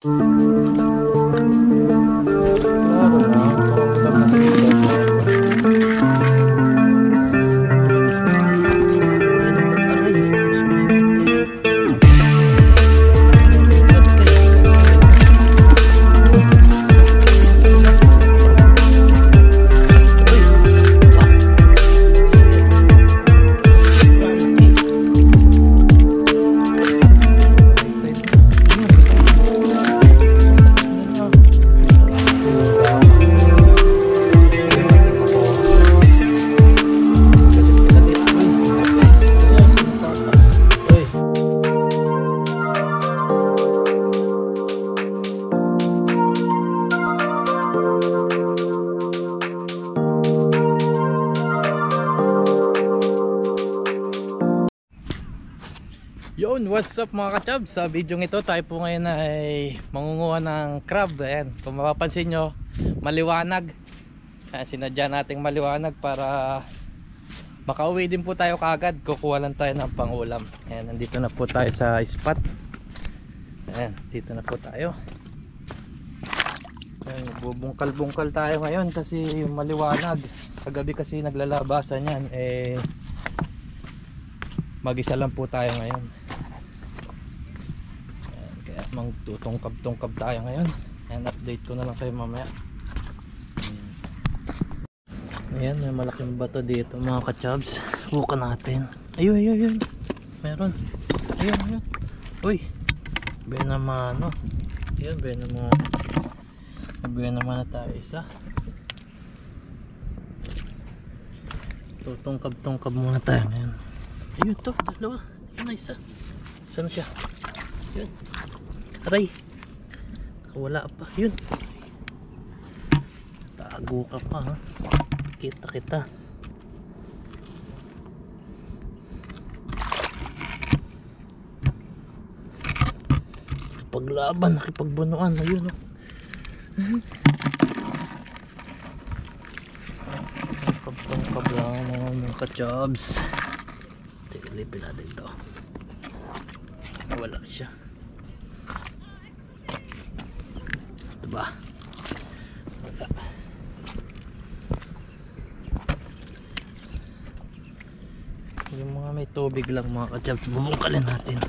Claro na, pag Yun, what's up mga ka-chubs? Sa video ito tayo po ngayon ay mangunguha ng crab. Ayan, kung mapapansin nyo, maliwanag. Ayan, sinadya nating maliwanag para makauwi din po tayo kaagad. Kukuha lang tayo ng pangulam. Ayan, nandito na po tayo sa spot. Ayan, dito na po tayo. Ayan, bubungkal-bungkal tayo ngayon kasi maliwanag. Sa gabi kasi naglalabasan yan. Mag-isa lang po tayo ngayon. Ayan, kaya magtutungkab-tungkab tayo ngayon. Ayan, update ko na lang kayo mamaya. Ayan, may malaking bato dito mga ka-chubs. Bukan natin. Ayun. Meron. Ayun. Uy. Be naman, no? Ayan, be naman na tayo isa. Tutungkab-tungkab muna tayo ngayon. Ayun to, dalawa. Ayun na isa. Saan siya? Yun. Aray. Wala pa. Yun. Tago ka pa ha. Kita. Paglaban, nakipagbunuan. Ayun o. Tungkab lang mga ka-chubs. Ilipin natin ito. Wala siya. Ito ba? Wala. Yung mga may tubig lang mga ka-chubs, bubungkalin natin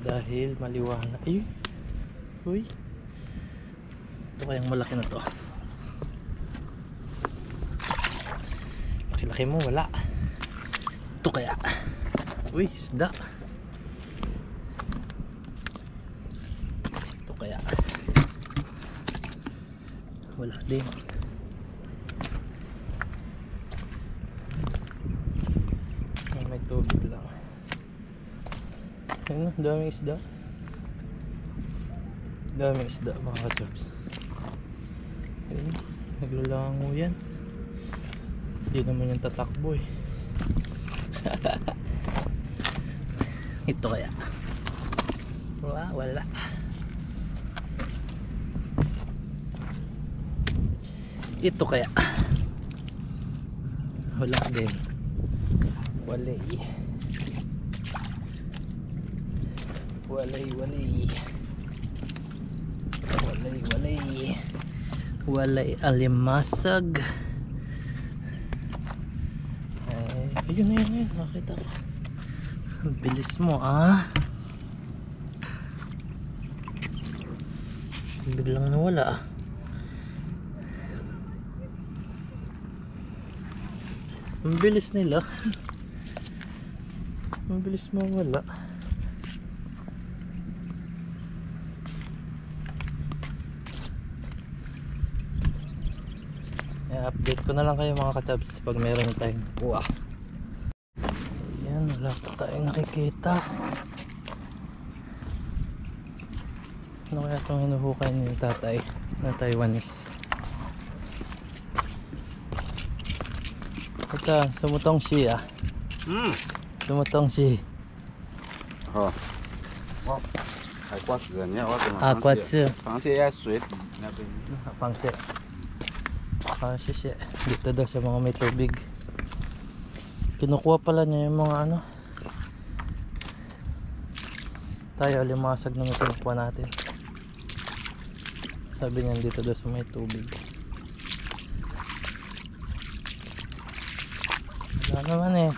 dahil maliwanag. Ayun. Uy. Ito kayang malaki na to. Laki mo, wala. Ito kaya. Uy, isda. Ito kaya. Wala din. May tubig lang. Ayun, daming isda. Daming isda mga ka-chubs. Ayun, naglalango yan. Hindi naman yung tatakbo eh. Ito kaya. Wala. Ito kaya. Wala din. Walay. Walay alimasag. Ayun, nakita ko. Ang bilis mo biglang nawala ang bilis nila. Ang bilis mawala. Update ko na lang kayo mga ka-chubs pag meron tayong kuha. Yan, wala pa tayong nakikita. Ano kaya itong hinuhukay ni tatay na Taiwanese? Ito, sumutong siya. Sumutong siya.海瓜子，你要我怎么？瓜子。螃蟹要水底那边。Pangse. Sisi. Dito daw sa mga may tubig. Kinukuha pala niya yung mga tayo, limasag na yung kinukuha natin. Sabi niyan dito daw sa may tubig. Wala naman eh.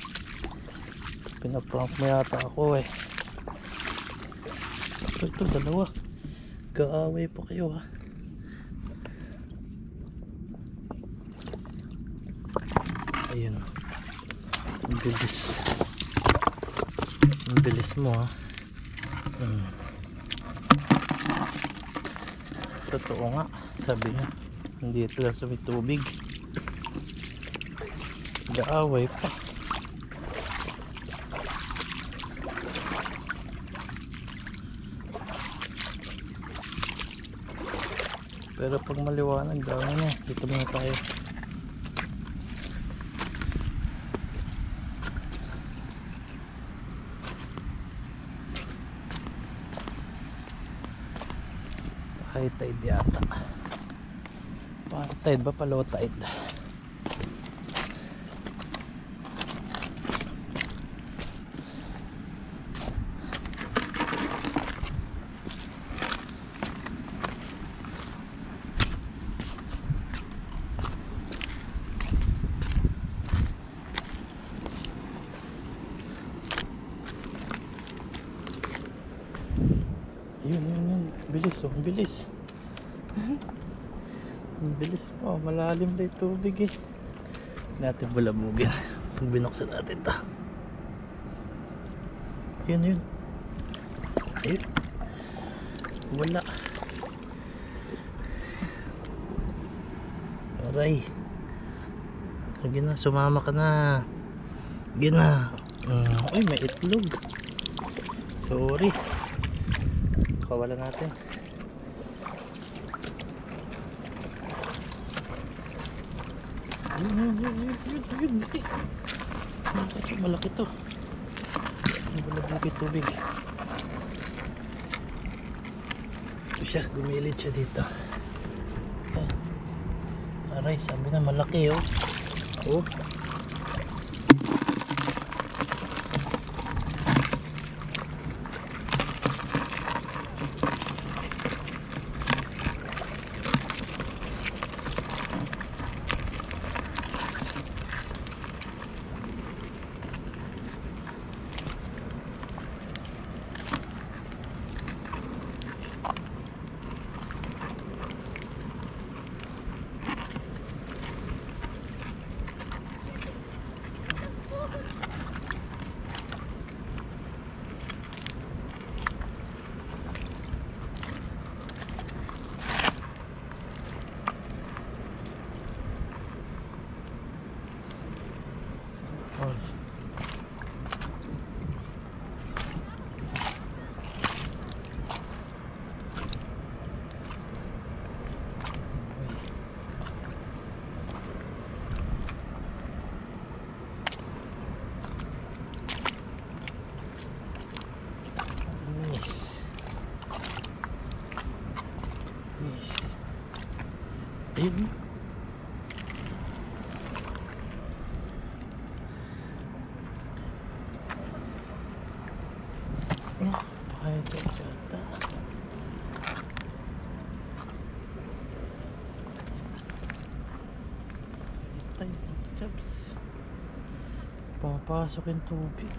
Pinaprank mo yata ako eh. Ito dalawa. Kaaway pa kayo ha. Ayun. Ang bilis. Ang bilis mo ha. Totoo nga. Sabi niya. Hindi ito lang sa may tubig. Kaaway pa. Pero pag maliwanag dami na. Dito muna tayo. High tide yata. Para tide ba pa low tide? Yun. Bilis oh, bilis. Ang bilis po, malalim na yung tubig eh. Natin bulabugin. Pag binuksan natin ito. Yun. Ayun. Wala. Aray. Lagi na, sumama ka na. Lagi na. Ay, may itlog. Sorry. Kawalan natin. Yun. Malaki to. Malaki tubig. Ito siya, dumilid siya dito. Aray, sabi na malaki oh. Oh. Ayun. Ay, ito yata. Itay, jobs. Pumapasok yung tubig.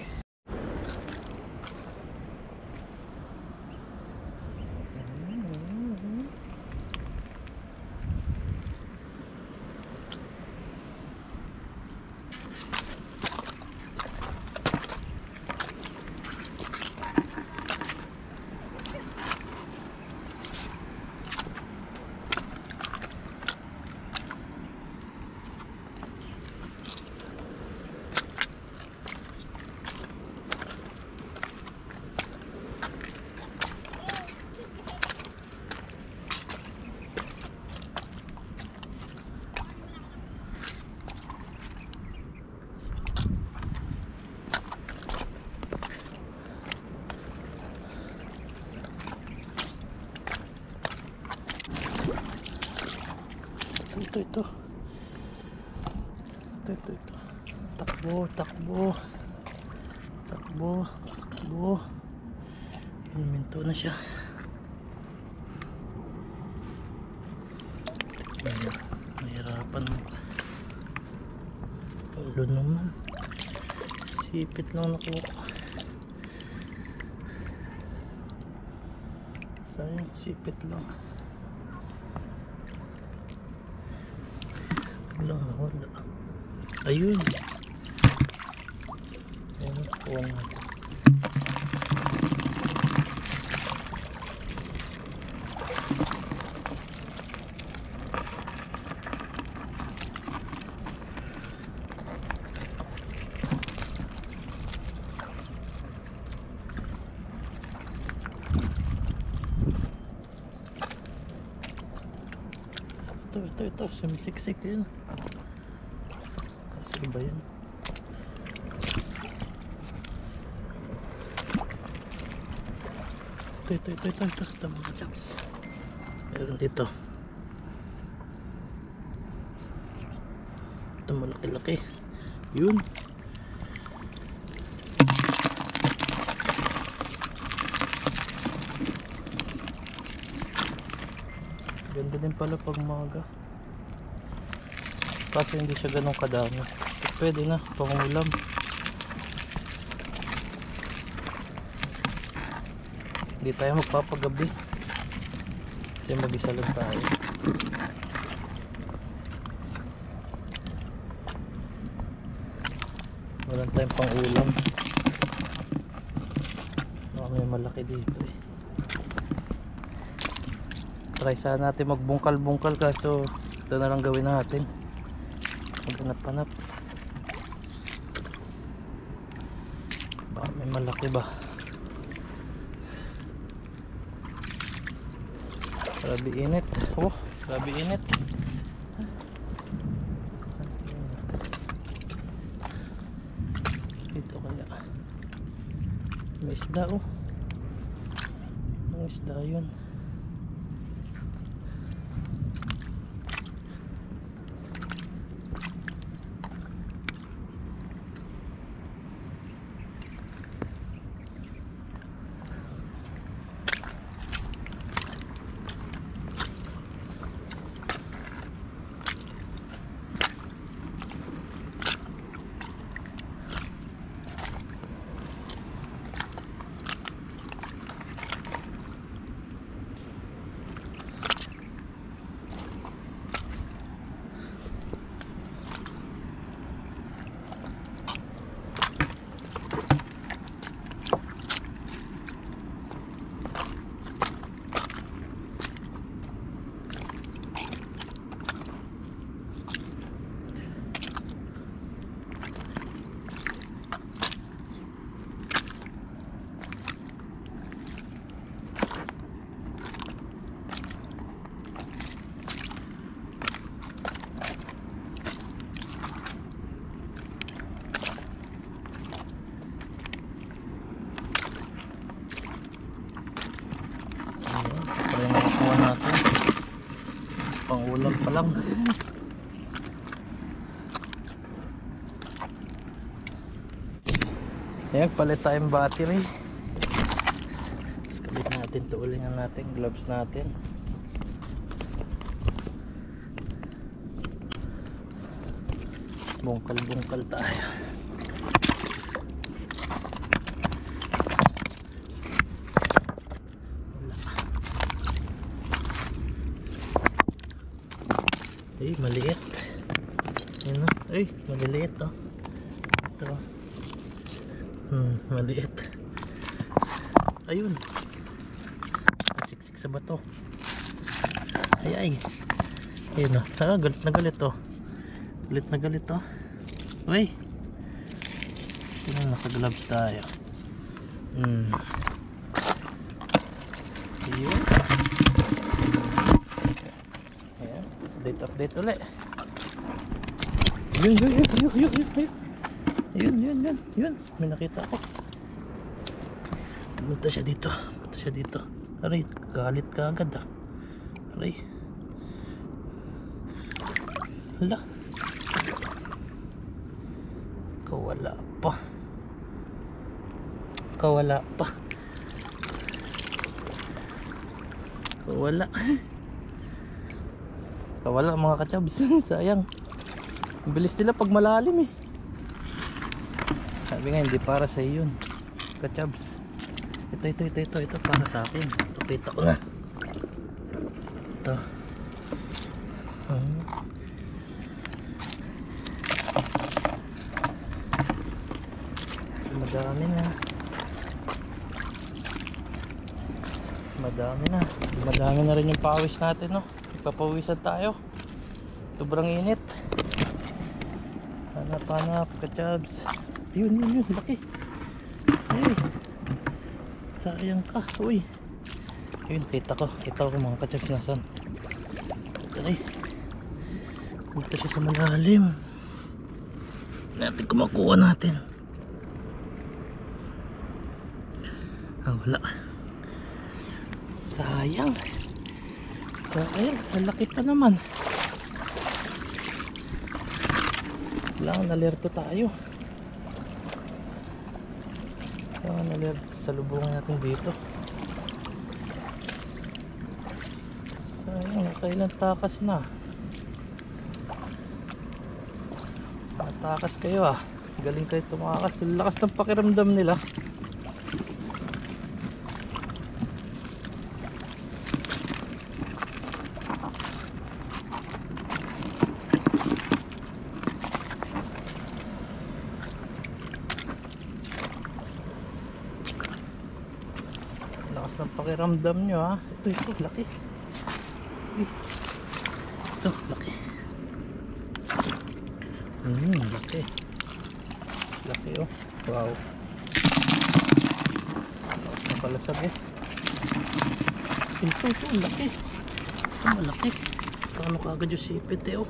Ito. Takbo. Ito na siya. Mahirapan mo. Ulo naman. Sipit lang nakuha. Sayang, sipit lang. Wala. Ayun. Ayun, kuha natin. Ito, sumisiksik yun. Kasi ba yun? Ito mga chaps. Meron dito. Ito malaki-laki. Yun. Ganda din pala pag umaga. Kasi hindi siya ganun kadami. Pwede na, pangulam. Hindi tayo magpapagabi. Kasi mag-isa lang tayo. Walang tayong pangulam. May malaki dito eh. Try sana natin magbungkal-bungkal kaso ito na lang gawin natin. Maghanap-hanap. Baka may malaki ba? Grabe init. Oh, grabe init. Dito kaya. May isda oh. May isda yun. Pala yung nakuha natin. Pangulam pa lang. Ayan, palit tayong battery. Kalit natin, tuulingan natin, gloves natin. Bungkal-bungkal tayo. Ay, maliit. Ayan o. Ay, maliliit o. Ito. Maliit. Ayun. Siksik sa bato. Ay. Ayun o. Galit na galit o. Galit na galit o. Uy. Naka-gloves tayo. Ayun. Update ulit. Yun. May nakita ako. Punta siya dito. Aray, galit ka agad ah. Aray. Hala. Kawala pa. Wala. Wala mga kachabs. Sayang. Ang bilis nila pag malalim eh. Sabi nga hindi para sa iyon kachabs. Ito para sa akin. Ito kita ko na. Ito. Madami na rin yung pawis natin, no? Ipapawisan tayo, sobrang init. Hanap kachabs. Yun, laki. Ay, sayang ka. Uy, yun, kita ko mga kachabs. Nasan? Ay, dito siya sa malalim. Natin kumakuha natin. Wala. Sayang. Ang laki pa naman. Kailangan alerto tayo. Sa lubungan natin dito. Sayang, nakailang takas na. Matakas kayo ah. Galing kayo tumakas. Lakas ng pakiramdam nila. Ng pakiramdam nyo ha. Ito laki. Ito laki. Laki oh. Wow. Lakas na palasag eh. Ito laki. Ito malaki. Paano kagad yung sipit eh oh.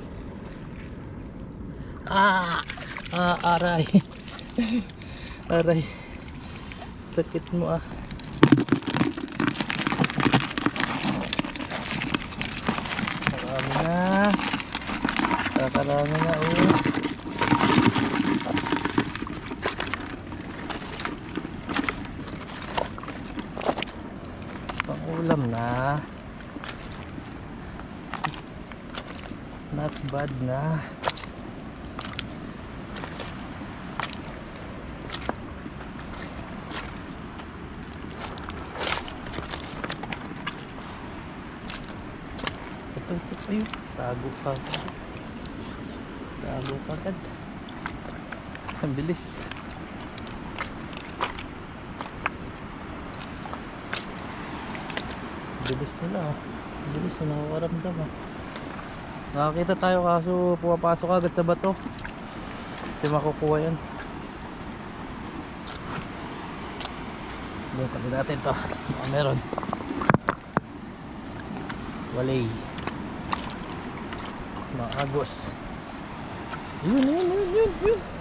Aray. Aray. Sakit mo ah. Karami na oh. Pang-ulam na. Not bad na. Ito ayun. Tago kagad. Ang bilis. Bilis nila. Bilis na nakakaramdam ah. Nakakita tayo kaso pumapasok agad sa bato. Hindi makukuha yan. Tabi natin to. Meron. Walay. Maagos. Yun.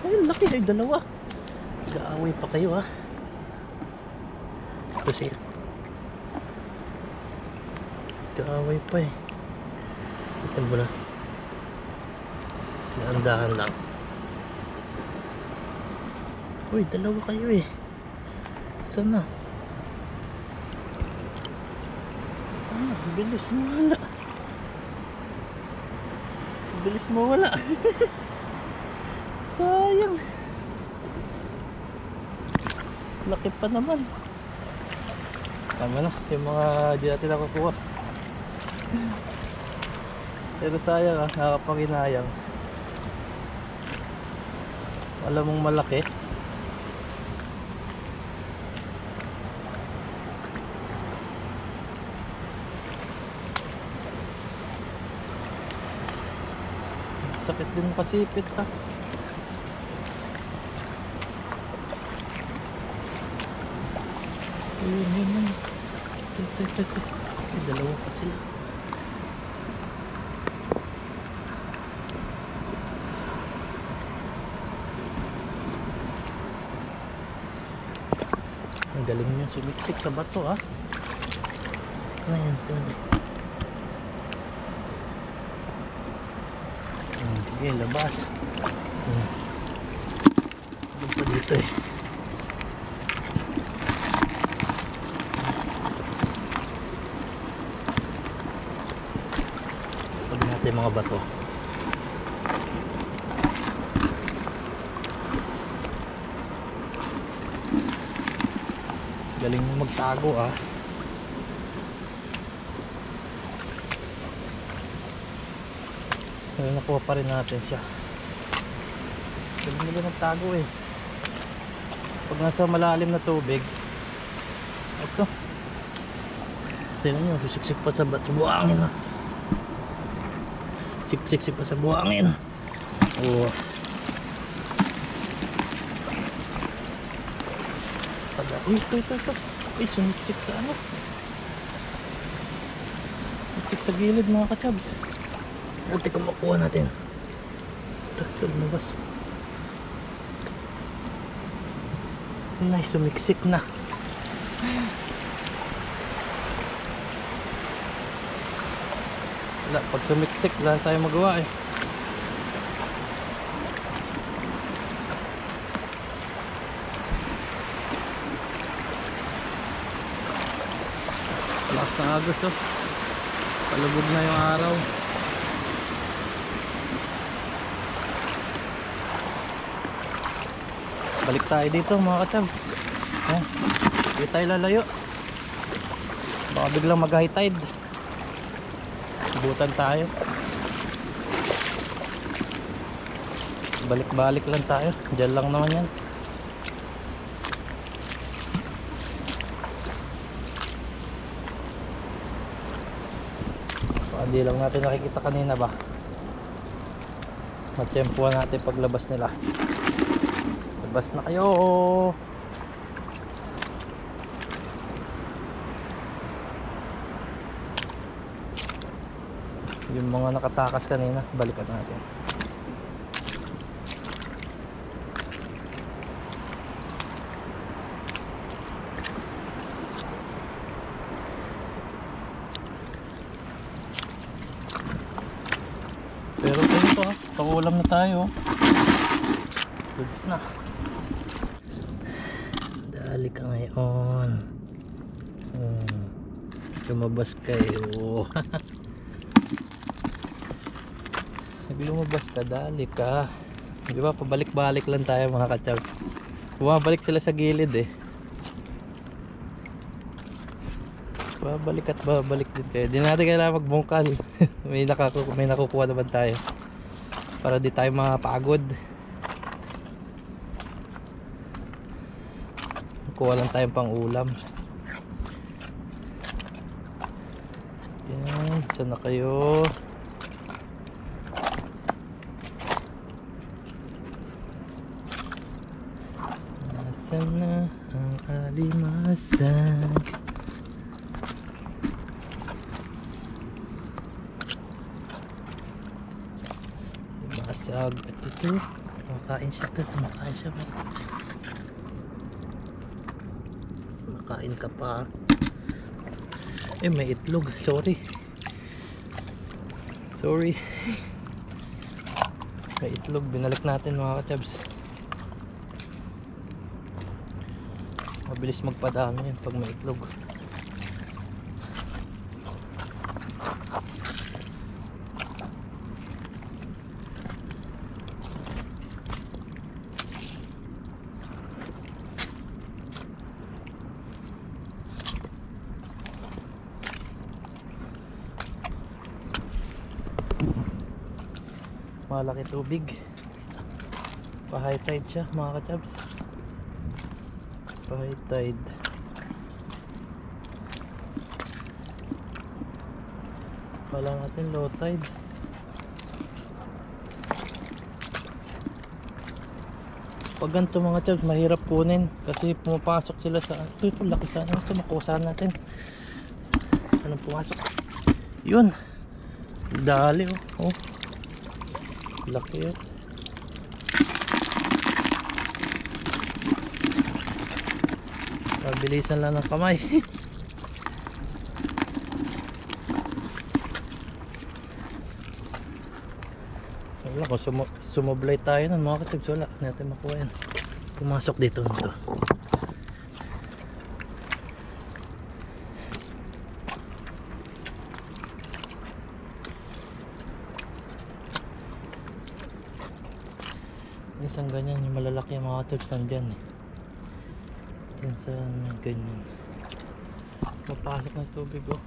Ayun, laki. Ay, dalawa. Gaaway pa kayo ha. Ito siya. Gaaway pa eh. Ito mo na. Dahan lang. Uy, dalawa kayo eh. Sana. Bilis mo wala. Bilis mo wala. Sayang. Laki pa naman. Tama na. Yung mga di natin nakukuha. Pero sayang ah. Nakapanginayang. Wala mong malaki. Sakit din pasipit ha. Yun. Ito. Dalawa pa sila. Ang galing nyo sumiksik sa bato ha. Ayan. Sige, labas. Doon pa dito eh. Ito yung mga bato. Galing mo magtago ah. Pero nakuha pa rin natin siya. Galing nila magtago eh. Pag nasa malalim na tubig, ito, tignan nyo, susiksik pa sa buhangin ah. Siksik pa sa buhangin. Oh. Uy, ito. Uy, sumiksik sa ano. Sumiksik sa gilid mga kachabs. Ate kung makuha natin. Ito, lumabas. Nice, sumiksik na. Wala, pag sumiksik, wala tayo magawa eh. Lakas na agos oh. Palubog na yung araw. Balik tayo dito mga kachabs. Hindi tayo lalayo. Baka biglang mag high tide. Butan tayo. Balik-balik lang tayo. Diyan lang naman yan. Hindi lang natin nakikita kanina ba. Matsyempuhan natin paglabas nila. Labas na kayo. Yung mga nakatakas kanina, balikan natin. Pero ito ah, pangulam na tayo. Goods na. Dali ka ngayon. Lumabas kayo. Lumabas ka, dali ka. Di ba, pabalik-balik lang tayo mga kachab. Bumabalik sila sa gilid eh. Babalik at babalik din kayo. Di natin kailangan magbungkal. may nakukuha naman tayo. Para di tayo mapagod. Kuha lang tayong pang ulam. Yan, saan na kayo? Nasaan na ang alimasag? Masag at ito. Makain siya ito. Makain siya. Makain ka pa. Eh may itlog. Sorry. May itlog. Binalik natin mga kachabs. Mabilis magpadami yan pag may itlog. Malaki tubig. Pa high tide siya mga kachabs. Pa high tide. Kala natin low tide. Pag ganito mga kachabs mahirap kunin kasi pumapasok sila sa ito laki sana ito, makusahan natin. Anong pumasok? Yun, dali oh. Laki yun. Bilisan lang ng kamay. Wala, kung sumoblay tayo nun mga katigs, wala natin makuha yan. Pumasok dito nito. isang ganyan, yung malalaki yung mga ka-chubs nandyan eh. Yan sa ganyan. Mapasok ng tubig oh.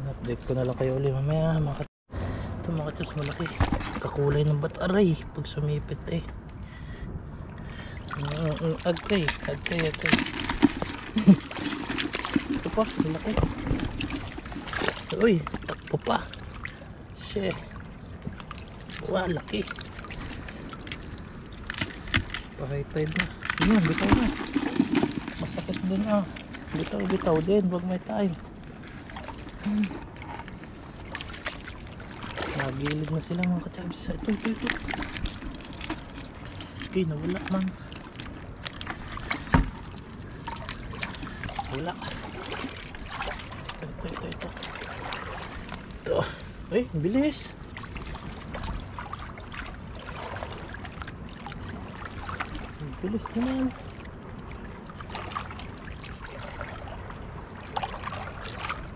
Update ko na lang kayo ulit mamaya. Ito mga ka-chubs malaki. Kakulay ng bataray pag sumipit eh. Agkay. Ito pa, malaki. Uy, takpo pa. Shit. Wah, laki. Pahitid na. Yun, bitaw na. Masakit din ah. Bitaw din, wag may time. Nagilid na sila mga ka-chubs. Ito. Okay, nawala man. Wala. Ito. Ay, bilis. Bilis naman.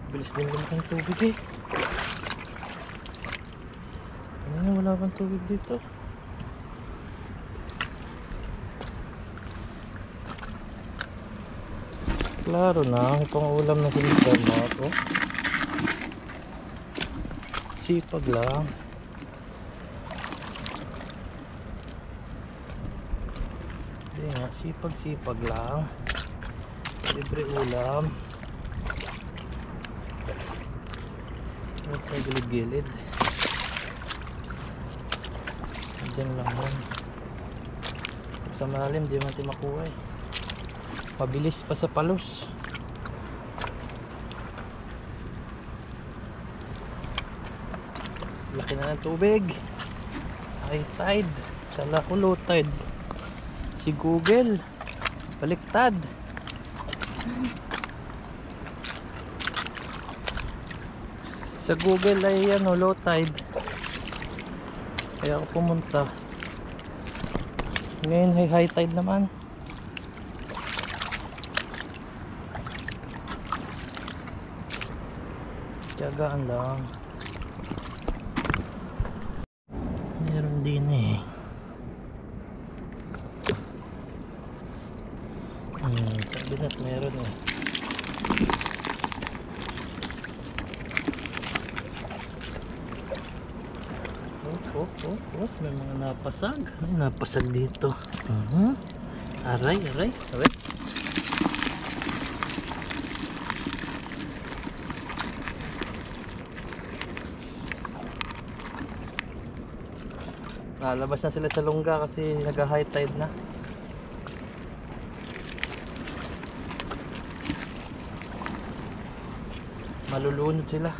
Bilis din naman ang tubig eh. Wala bang tubig dito? Klaro na, itong ulam na sinitan mo ito. Sipag lang. Hindi nga, sipag lang. Libre ulam. Ito gilid-gilid. Diyan lang yan. Pag sa malalim, di natin makuha eh. Mabilis pa sa palos. Laki na ng tubig. High tide. Kala ko low tide. Si Google baliktad. Sa Google ay ano, low tide. Kaya ako pumunta. Ngayon ay high tide naman. Tiyagaan lang. Meron din eh. Sabi na't meron eh. Oh, may mga napasag. May napasag dito. Aray. Lalabas na sila sa lungga kasi nag-high tide na. Malulunod sila.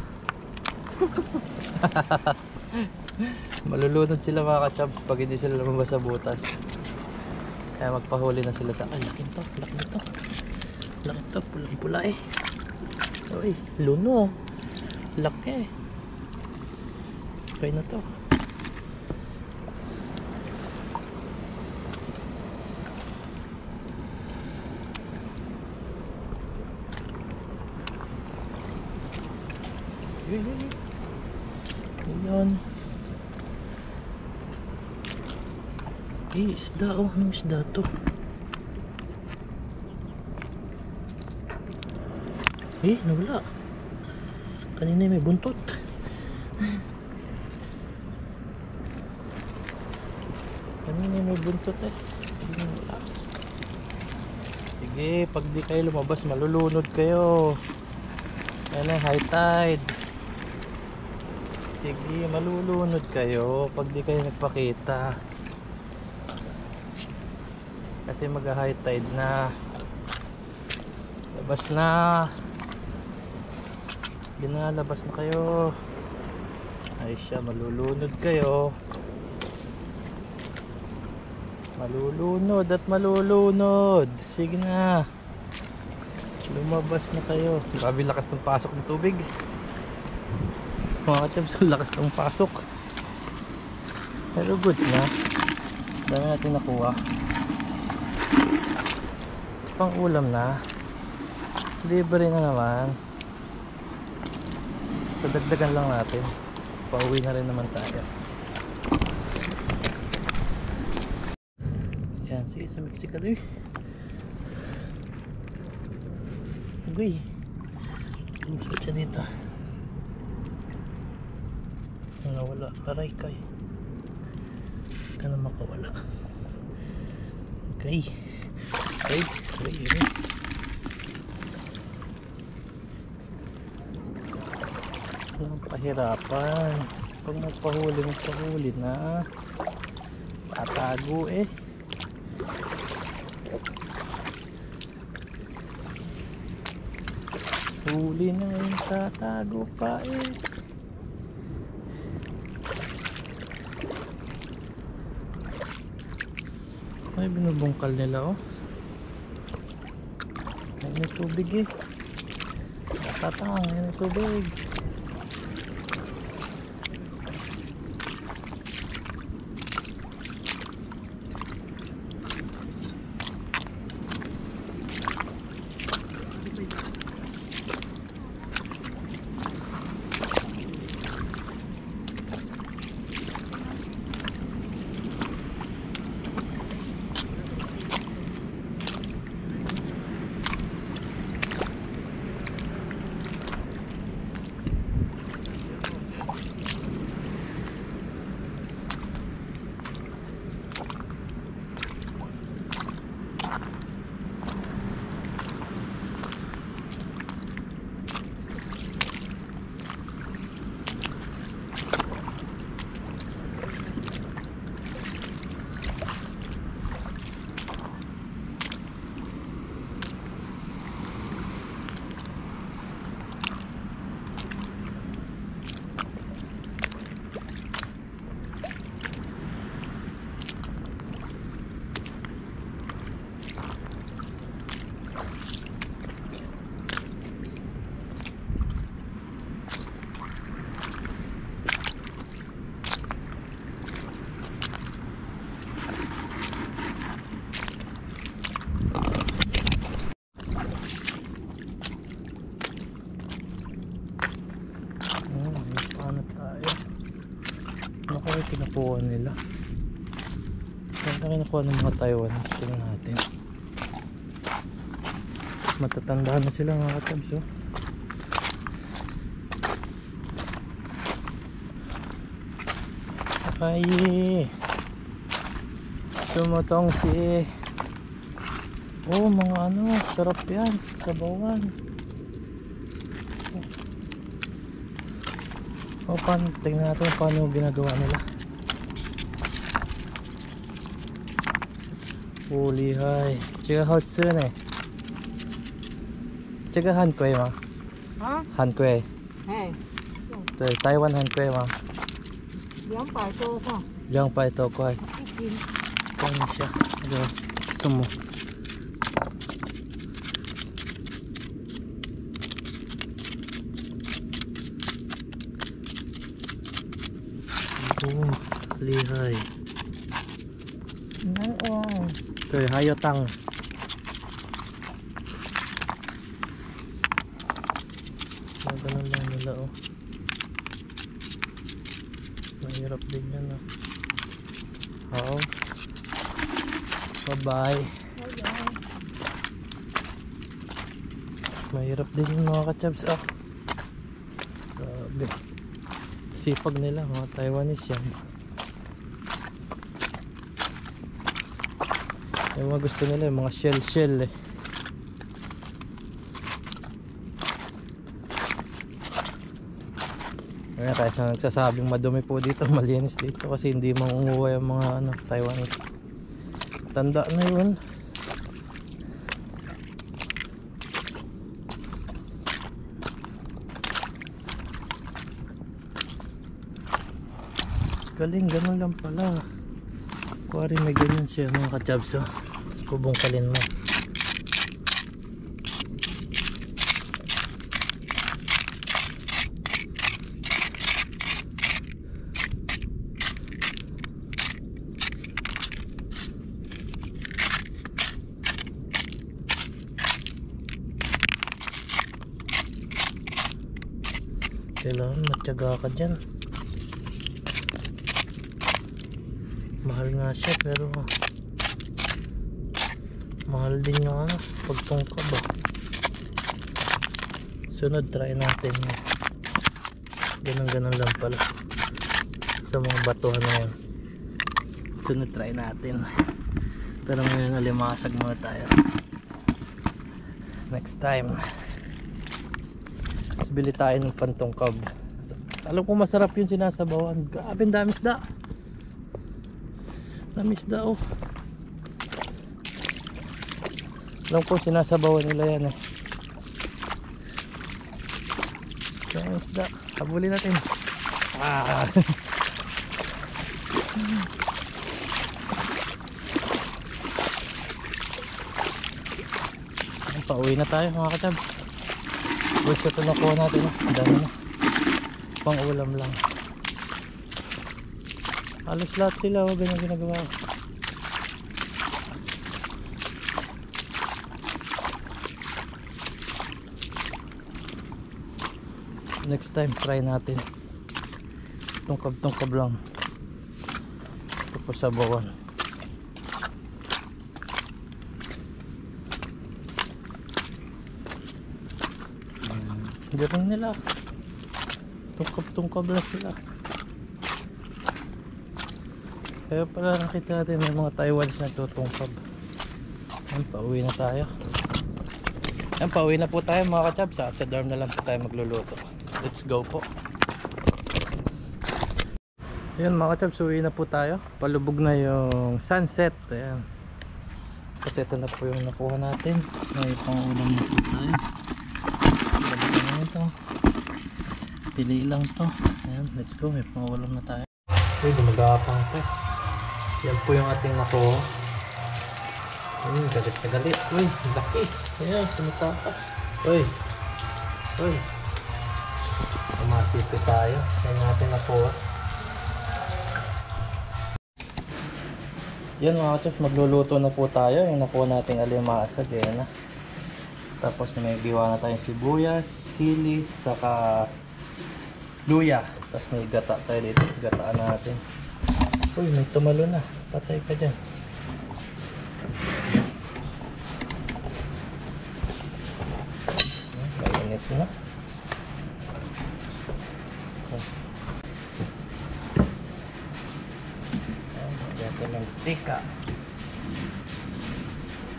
Malulunod sila mga ka-chubs pag hindi sila lumabas sa butas. Kaya magpahuli na sila sa... Ay, laki to, pulang-pula eh. Uy, luno. Laki. Okay na to. Ayan. Isda oh, anong isda to? Nawala. Kanina may buntot. Wala. Sige, pag di kayo lumabas malulunod kayo. Ayan ay high tide. Sige, malulunod kayo pag di kayo nagpakita. Kasi mag-high tide na. Labas na. Ginalabas na kayo. Ay siya, malulunod kayo. Malulunod at malulunod. Sige na. Lumabas na kayo. Grabe lakas ng pasok ng tubig. Mga ka-chubs, lakas ng pasok. Pero goods na. Dami natin nakuha. Pang ulam na. Libre na naman. So dagdagan lang natin. Pauwi na rin naman tayo. Yan, sige sa Mexico doon. Uy, pumusot siya dito. Nawala, aray kay. Ka na makawala. Okay. Okay, okay. Walang pahirapan. Pag magpahuli na. Tatago eh. Huli na ngayon, tatago pa eh. Ay, binubungkal nila oh. Ay, may tubig eh. Tatang, may tubig. Kinukuha nila. Saan kinukuha ng mga Taiwanese? Tingnan natin. Matatanda na sila mga katabs oh. Ay, sumutong si oh mga ano, sarap yan, sabawan. O paano, tingnan natin paano ginagawa nila. Huli hai, chiga hot su ne. Chiga han kueh ma. Hả? Han kueh. Hey, Từ Taiwan han kueh ma. 200多哈， 200多块。一斤。看一下这个什么。哦，厉害！难忘。对，还有蛋。Ganun lang nila oh. Mahirap din yan oh. Oo. Bye-bye. Mahirap din yung mga kachabs ah. Grabe. Sipag nila mga Taiwanese yan. Yung mga gusto nila yung mga shell eh. Kaya kaya sa nagsasabing madumi po dito, malinis dito kasi hindi mangunguha yung mga ano, Taiwanese. Tanda na yun. Galing, ganun lang pala. Kuwari may ganyan siya mga kachabs oh. Kubungkalin mo. Kailangan matyaga ka dyan. Mahal nga siya pero mahal din yung ano, pagtungkab ah. Sunod try natin yun. Ganun lang pala sa mga batuhan na yan. Sunod try natin. Pero ngayon alimasag muna tayo. Next time bili tayo ng pantungkab. Alam ko masarap yung sinasabawan. Grabe ang dami isda. Dami isda oh. Alam ko sinasabawan nila yan eh. Dami isda. Habulin natin. Ah. Pauwi na tayo mga kachabs. Gusto ito nakuha natin oh. Ang dami na. Pang ulam lang. Halos lahat sila oh. Ganyan ginagawa ko. Next time try natin. Tungkab lang. Tapos sabawan. Ganun nila. Tungkab lang sila. Kaya pala nakita natin may mga Taiwans na tutungkab. Yan, pauwi na tayo. Yan, pauwi na po tayo mga kachabs. At sa dorm na lang po tayo magluluto. Let's go po. Yan mga kachabs, uwi na po tayo. Palubog na yung sunset. Ayan. Kasi ito na po yung nakuha natin. May pangulam na po tayo. Ito. Pili lang to. Ayan, let's go. May pangulam na tayo. Uy, gumagapang to. Yan po yung ating nakuha. Galit na galit. Uy, laki. Ayan, sumutapa. Uy. Masipi tayo. Yan yung ating nakuha. Yan mga kachef, magluluto na po tayo. Yung nakuha nating alimasag. Yan na. Tapos may giwa na tayong sibuyas, sili, saka luya. Tapos may gata tayo dito. Gataan natin. Uy, may tumalo na. Patay ka dyan. Mainit na. Ito mantika.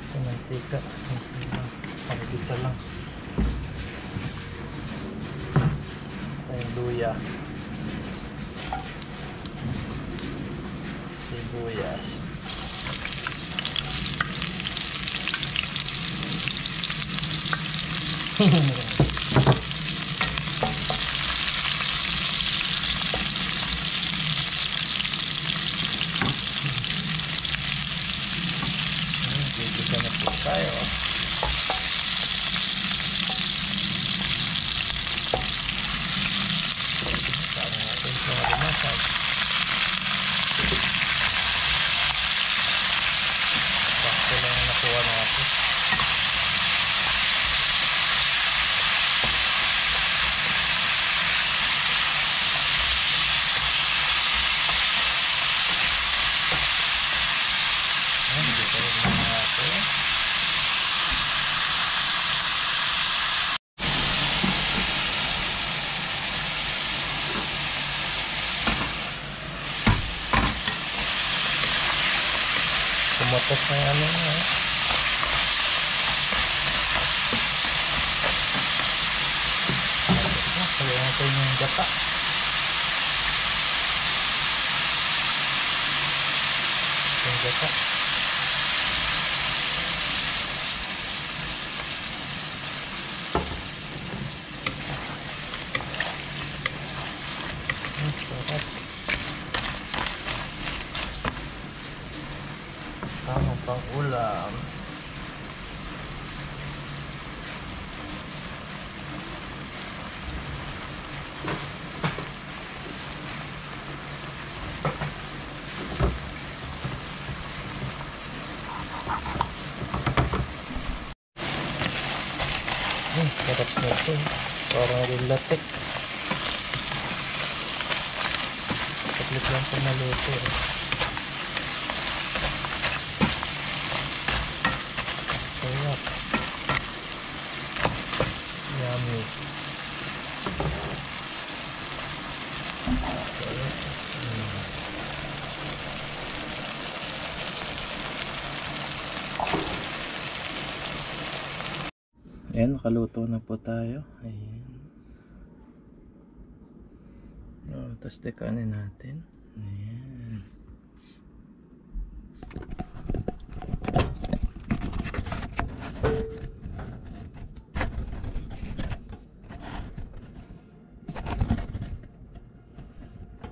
Ito mantika. Pag-isa lang. Yung luya, sibuyas, kita na po tayo. Bakit lang yung nakuha natin. Hindi tayo naman natin. Tumatas na yung ano nga eh. Kaya natin yung gata. Yung gata. Sarap. Tamang pang ulam. Sarap nito. Parang rin latik. saglit lang po naluto. Sarap. Yummy. Ayan, nakaluto na po tayo. Ayan. Tapos tekanin natin. Ayan.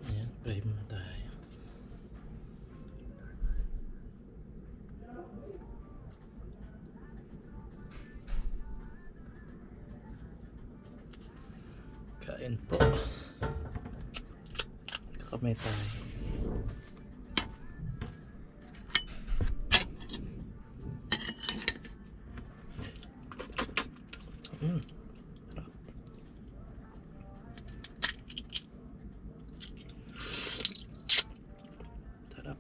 Ayan, fry mo tayo. Kain po. Kakamay tayo. Sarap. Sarap.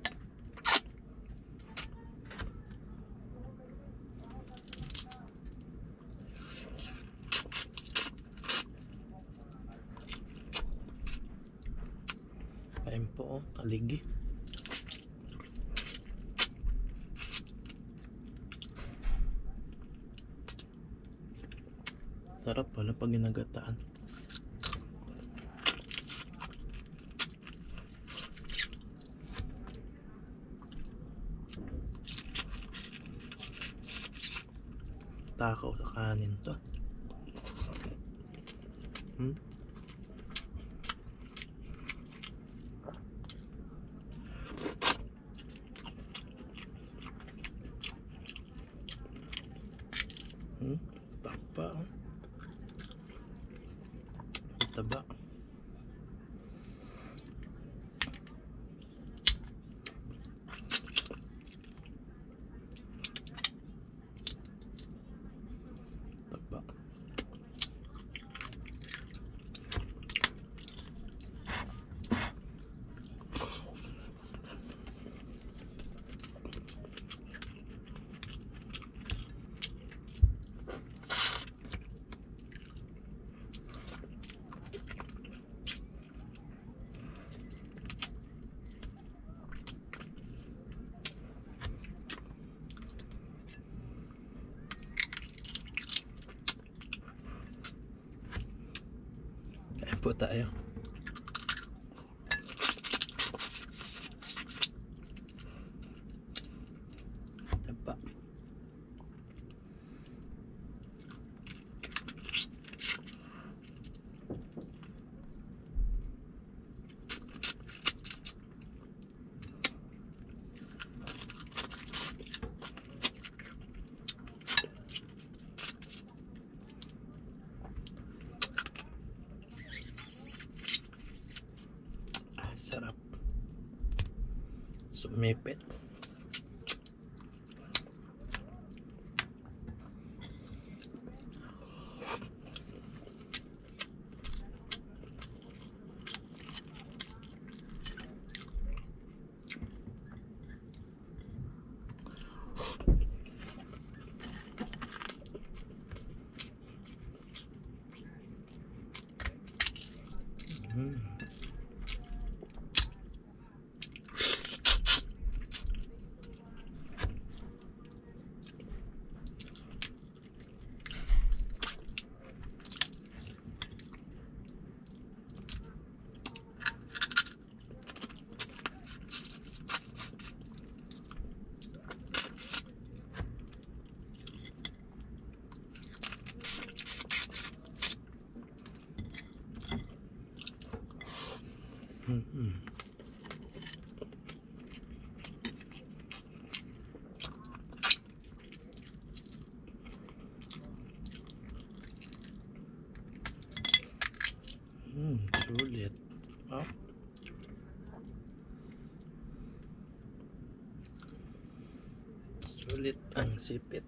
Kain po, kaligi. Sarap pala pag ginagataan. Takaw sa kanin to. Tapa. Taba. Taba. Kain po tayo. Taba. Sarap. Sumipit. Sulit. Oh. Sulit ang sipit.